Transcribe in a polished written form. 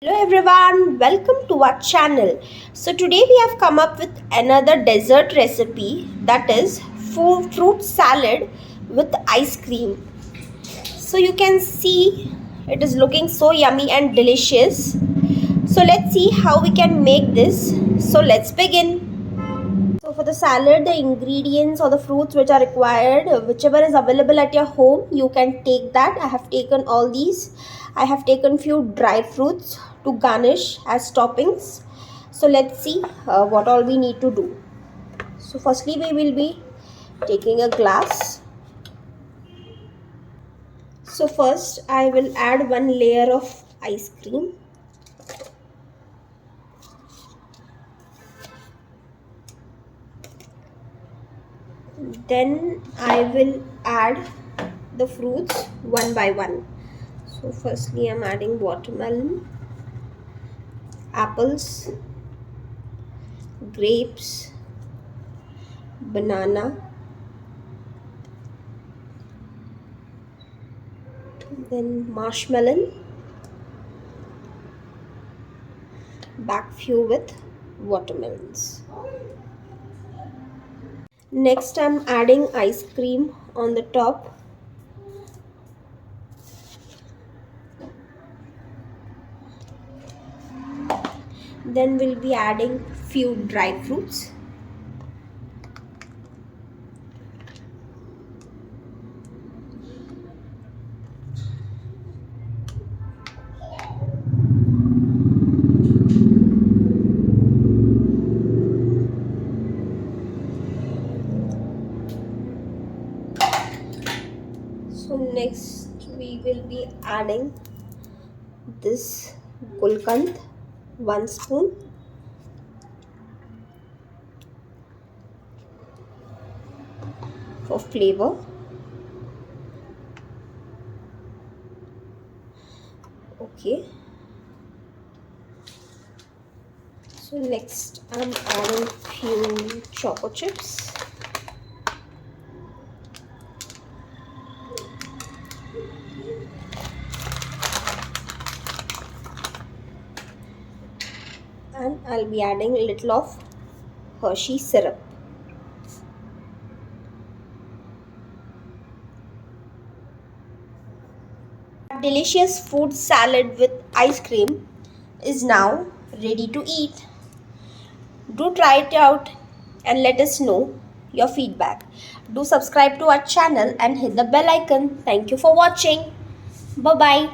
Hello everyone, welcome to our channel. So today we have come up with another dessert recipe, that is fruit salad with ice cream. So you can see it is looking so yummy and delicious. So let's see how we can make this. So let's begin. So for the salad, the ingredients or the fruits which are required, whichever is available at your home, you can take that. I have taken all these. I have taken few dry fruits to garnish as toppings. So let's see what all we need to do. So firstly, we will be taking a glass. So first, I will add one layer of ice cream. Then I will add the fruits one by one. So firstly I'm adding watermelon, apples, grapes, banana, then marshmallow, back few with watermelons. Next I'm adding ice cream on the top. Then we'll be adding few dry fruits. So next we will be adding this Gulkand, 1 spoon. For flavor. Okay. So next I'm adding few choco chips. And I'll be adding a little of Hershey syrup. Delicious fruit salad with ice cream is now ready to eat. Do try it out and let us know your feedback. Do subscribe to our channel and hit the bell icon. Thank you for watching. Bye bye.